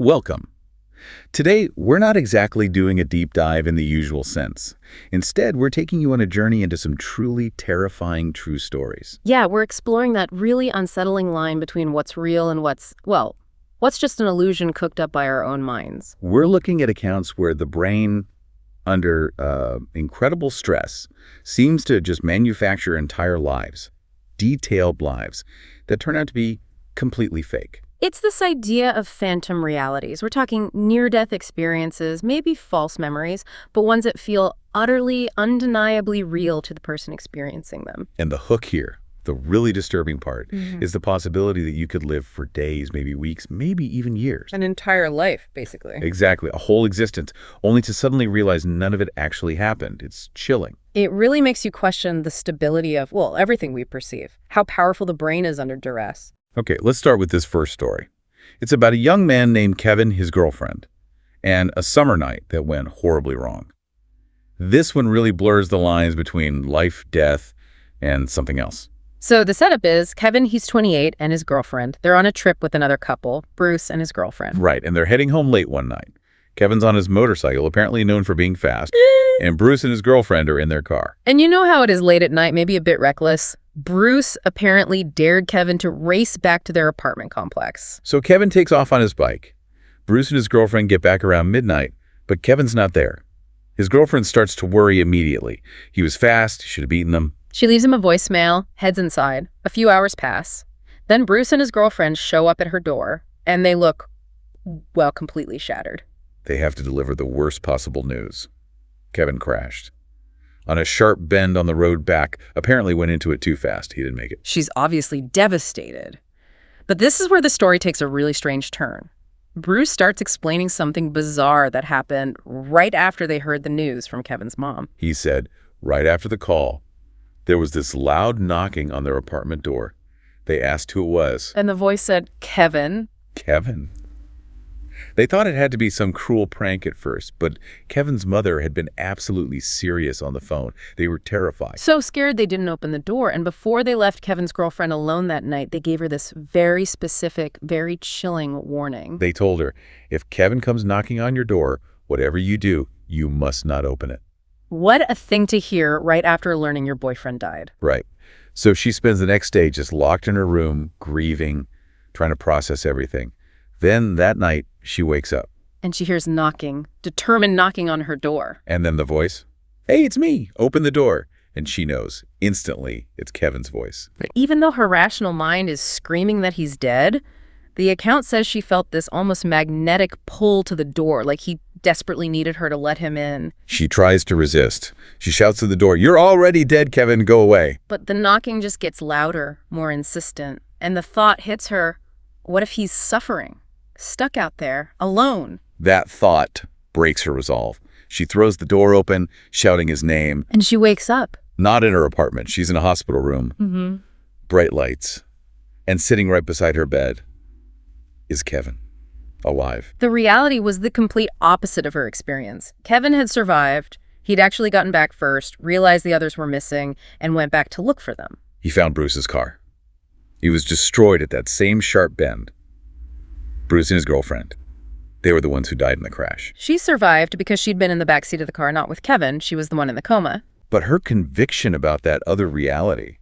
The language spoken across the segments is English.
Welcome. Today, we're not exactly doing a deep dive in the usual sense. Instead, we're taking you on a journey into some truly terrifying true stories. Yeah, we're exploring that really unsettling line between what's real and what's just an illusion cooked up by our own minds. We're looking at accounts where the brain, under incredible stress, seems to just manufacture entire lives, detailed lives, that turn out to be completely fake. It's this idea of phantom realities. We're talking near-death experiences, maybe false memories, but ones that feel utterly, undeniably real to the person experiencing them. And the hook here, the really disturbing part, is the possibility that you could live for days, maybe weeks, maybe even years. An entire life, basically. Exactly, a whole existence, only to suddenly realize none of it actually happened. It's chilling. It really makes you question the stability of, everything we perceive, how powerful the brain is under duress. Okay, let's start with this first story. It's about a young man named Kevin, his girlfriend, and a summer night that went horribly wrong. This one really blurs the lines between life, death, and something else. So the setup is Kevin, he's 28, and his girlfriend. They're on a trip with another couple, Bruce and his girlfriend. Right, and they're heading home late one night. Kevin's on his motorcycle, apparently known for being fast, and Bruce and his girlfriend are in their car. And you know how it is late at night, maybe a bit reckless. Bruce apparently dared Kevin to race back to their apartment complex. So Kevin takes off on his bike. Bruce and his girlfriend get back around midnight, but Kevin's not there. His girlfriend starts to worry immediately. He was fast, should have beaten them. She leaves him a voicemail, heads inside. A few hours pass. Then Bruce and his girlfriend show up at her door, and they look, completely shattered. They have to deliver the worst possible news. Kevin crashed. On a sharp bend on the road back, apparently went into it too fast. He didn't make it. She's obviously devastated. But this is where the story takes a really strange turn. Bruce starts explaining something bizarre that happened right after they heard the news from Kevin's mom. He said, right after the call, there was this loud knocking on their apartment door. They asked who it was. And the voice said, Kevin. Kevin. They thought it had to be some cruel prank at first, but Kevin's mother had been absolutely serious on the phone. They were terrified. So scared they didn't open the door, and before they left Kevin's girlfriend alone that night, they gave her this very specific, very chilling warning. They told her, if Kevin comes knocking on your door, whatever you do, you must not open it. What a thing to hear right after learning your boyfriend died. Right. So she spends the next day just locked in her room, grieving, trying to process everything. Then that night, she wakes up. And she hears knocking, determined knocking on her door. And then the voice, hey, it's me, open the door. And she knows instantly it's Kevin's voice. Even though her rational mind is screaming that he's dead, the account says she felt this almost magnetic pull to the door, like he desperately needed her to let him in. She tries to resist. She shouts to the door, you're already dead, Kevin, go away. But the knocking just gets louder, more insistent. And the thought hits her, what if he's suffering? Stuck out there, alone. That thought breaks her resolve. She throws the door open, shouting his name. And she wakes up. Not in her apartment. She's in a hospital room. Bright lights. And sitting right beside her bed is Kevin, alive. The reality was the complete opposite of her experience. Kevin had survived. He'd actually gotten back first, realized the others were missing, and went back to look for them. He found Bruce's car. He was destroyed at that same sharp bend. Bruce and his girlfriend. They were the ones who died in the crash. She survived because she'd been in the backseat of the car, not with Kevin. She was the one in the coma. But her conviction about that other reality,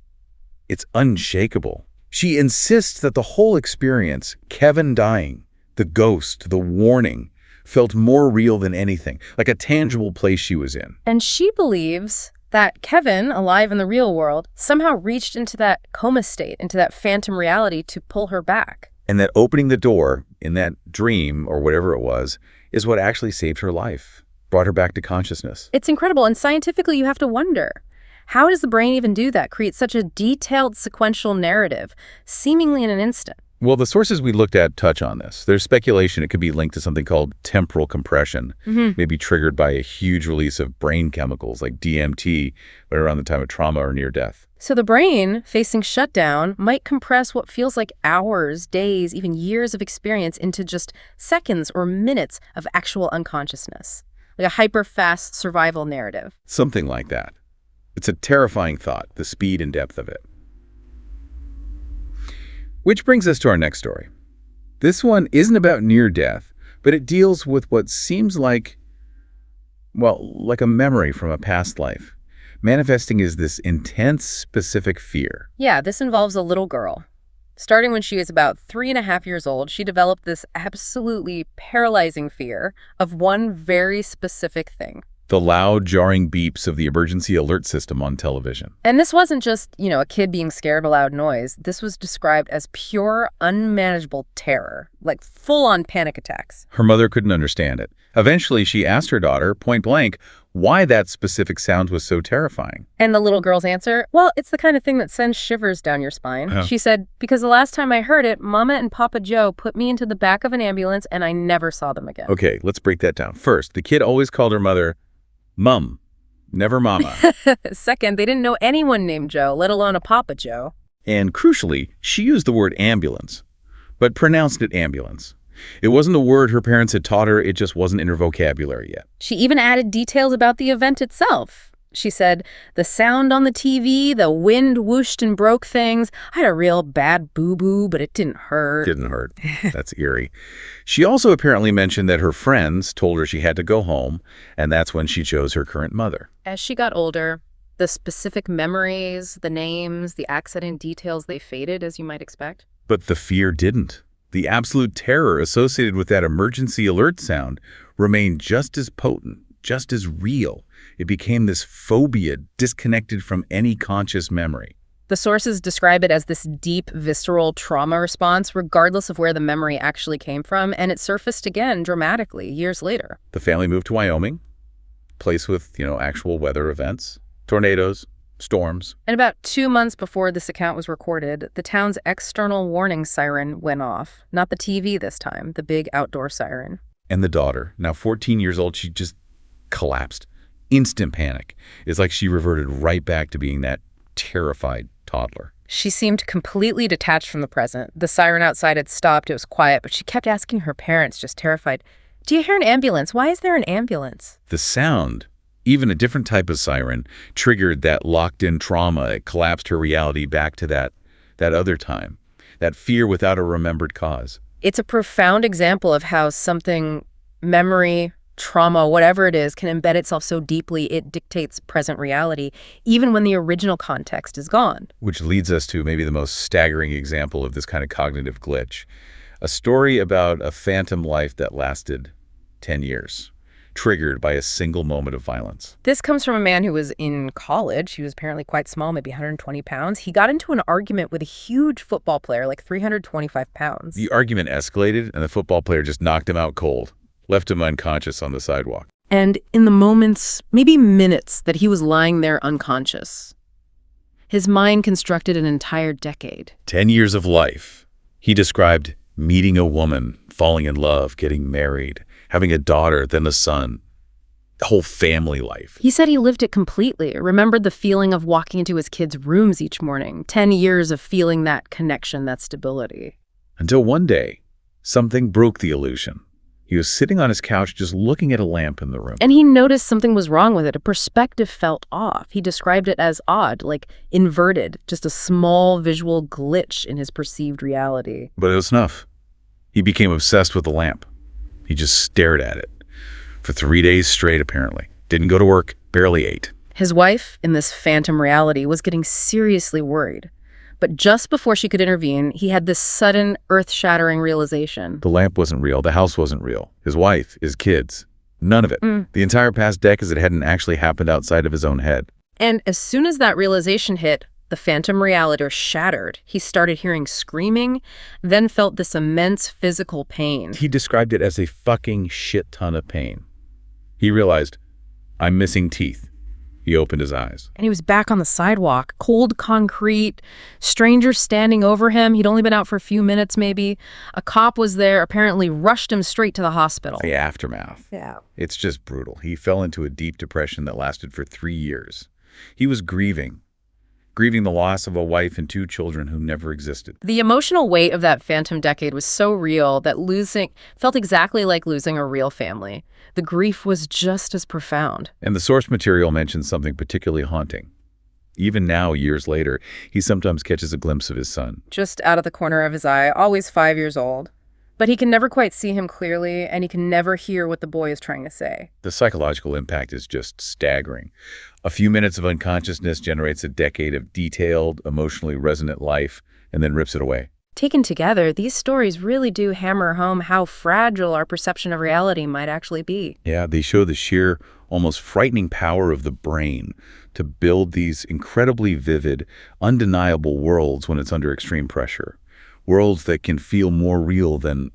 it's unshakable. She insists that the whole experience, Kevin dying, the ghost, the warning, felt more real than anything, like a tangible place she was in. And she believes that Kevin, alive in the real world, somehow reached into that coma state, into that phantom reality to pull her back. And that opening the door in that dream, or whatever it was, is what actually saved her life, brought her back to consciousness. It's incredible. And scientifically, you have to wonder, how does the brain even do that, create such a detailed sequential narrative, seemingly in an instant? Well, the sources we looked at touch on this. There's speculation it could be linked to something called temporal compression, maybe triggered by a huge release of brain chemicals like DMT, but around the time of trauma or near death. So the brain, facing shutdown, might compress what feels like hours, days, even years of experience into just seconds or minutes of actual unconsciousness, like a hyper-fast survival narrative. Something like that. It's a terrifying thought, the speed and depth of it. Which brings us to our next story. This one isn't about near death, But it deals with what seems like, well, like a memory from a past life, manifesting as this intense, specific fear. Yeah, this involves a little girl. Starting when she was about 3.5 years old, she developed this absolutely paralyzing fear of one very specific thing. The loud, jarring beeps of the emergency alert system on television. And this wasn't just, a kid being scared of a loud noise. This was described as pure, unmanageable terror, like full-on panic attacks. Her mother couldn't understand it. Eventually, she asked her daughter, point blank, why that specific sound was so terrifying. And the little girl's answer, well, it's the kind of thing that sends shivers down your spine. Oh. She said, because the last time I heard it, Mama and Papa Joe put me into the back of an ambulance and I never saw them again. Okay, let's break that down. First, the kid always called her mother Mum, never Mama. Second, they didn't know anyone named Joe, let alone a Papa Joe. And crucially, she used the word ambulance, but pronounced it ambulance. It wasn't a word her parents had taught her, it just wasn't in her vocabulary yet. She even added details about the event itself. She said, the sound on the TV, the wind whooshed and broke things. I had a real bad boo-boo, but it didn't hurt. Didn't hurt. That's eerie. She also apparently mentioned that her friends told her she had to go home, and that's when she chose her current mother. As she got older, the specific memories, the names, the accident details, they faded, as you might expect. But the fear didn't. The absolute terror associated with that emergency alert sound remained just as potent, just as real. It became this phobia disconnected from any conscious memory. The sources describe it as this deep, visceral trauma response, regardless of where the memory actually came from, and it surfaced again dramatically years later. The family moved to Wyoming, place with, actual weather events, tornadoes, storms. And about 2 months before this account was recorded, the town's external warning siren went off. Not the TV this time, the big outdoor siren. And the daughter, now 14 years old, she just collapsed. Instant panic. It's like she reverted right back to being that terrified toddler. She seemed completely detached from the present. The siren outside had stopped. It was quiet, but she kept asking her parents, just terrified, do you hear an ambulance? Why is there an ambulance? The sound, even a different type of siren, triggered that locked-in trauma. It collapsed her reality back to that other time, that fear without a remembered cause. It's a profound example of how something, memory, trauma, whatever it is, can embed itself so deeply it dictates present reality, even when the original context is gone. Which leads us to maybe the most staggering example of this kind of cognitive glitch. A story about a phantom life that lasted 10 years, triggered by a single moment of violence. This comes from a man who was in college. He was apparently quite small, maybe 120 pounds. He got into an argument with a huge football player, like 325 pounds. The argument escalated, and the football player just knocked him out cold, left him unconscious on the sidewalk. And in the moments, maybe minutes, that he was lying there unconscious, his mind constructed an entire decade. 10 years of life. He described meeting a woman, falling in love, getting married, having a daughter, then a son. The whole family life. He said he lived it completely, remembered the feeling of walking into his kids' rooms each morning, 10 years of feeling that connection, that stability. Until one day, something broke the illusion. He was sitting on his couch just looking at a lamp in the room. And he noticed something was wrong with it. A perspective felt off. He described it as odd, like inverted, just a small visual glitch in his perceived reality. But it was enough. He became obsessed with the lamp. He just stared at it. For 3 days straight, apparently. Didn't go to work, barely ate. His wife, in this phantom reality, was getting seriously worried. But just before she could intervene, he had this sudden, earth-shattering realization. The lamp wasn't real. The house wasn't real. His wife, his kids, none of it. The entire past decades, it hadn't actually happened outside of his own head. And as soon as that realization hit, the phantom reality shattered. He started hearing screaming, then felt this immense physical pain. He described it as a fucking shit ton of pain. He realized, I'm missing teeth. He opened his eyes. And he was back on the sidewalk, cold concrete, strangers standing over him. He'd only been out for a few minutes, maybe. A cop was there, apparently rushed him straight to the hospital. The aftermath. Yeah. It's just brutal. He fell into a deep depression that lasted for 3 years. He was grieving the loss of a wife and 2 children who never existed. The emotional weight of that phantom decade was so real that losing felt exactly like losing a real family. The grief was just as profound. And the source material mentions something particularly haunting. Even now, years later, he sometimes catches a glimpse of his son. Just out of the corner of his eye, always 5 years old. But he can never quite see him clearly, and he can never hear what the boy is trying to say. The psychological impact is just staggering. A few minutes of unconsciousness generates a decade of detailed, emotionally resonant life, and then rips it away. Taken together, these stories really do hammer home how fragile our perception of reality might actually be. Yeah, they show the sheer, almost frightening power of the brain to build these incredibly vivid, undeniable worlds when it's under extreme pressure. Worlds that can feel more real than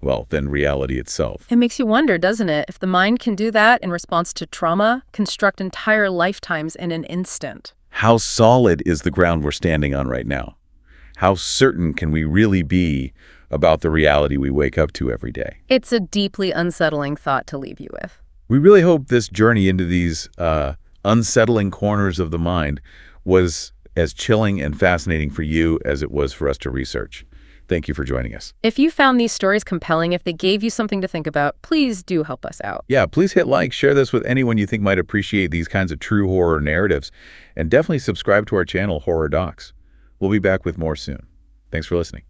reality itself. It makes you wonder, doesn't it, if the mind can do that in response to trauma, construct entire lifetimes in an instant. How solid is the ground we're standing on right now? How certain can we really be about the reality we wake up to every day? It's a deeply unsettling thought to leave you with. We really hope this journey into these unsettling corners of the mind was as chilling and fascinating for you as it was for us to research. Thank you for joining us. If you found these stories compelling, if they gave you something to think about, please do help us out. Yeah, please hit like, share this with anyone you think might appreciate these kinds of true horror narratives, and definitely subscribe to our channel, Horror Docs. We'll be back with more soon. Thanks for listening.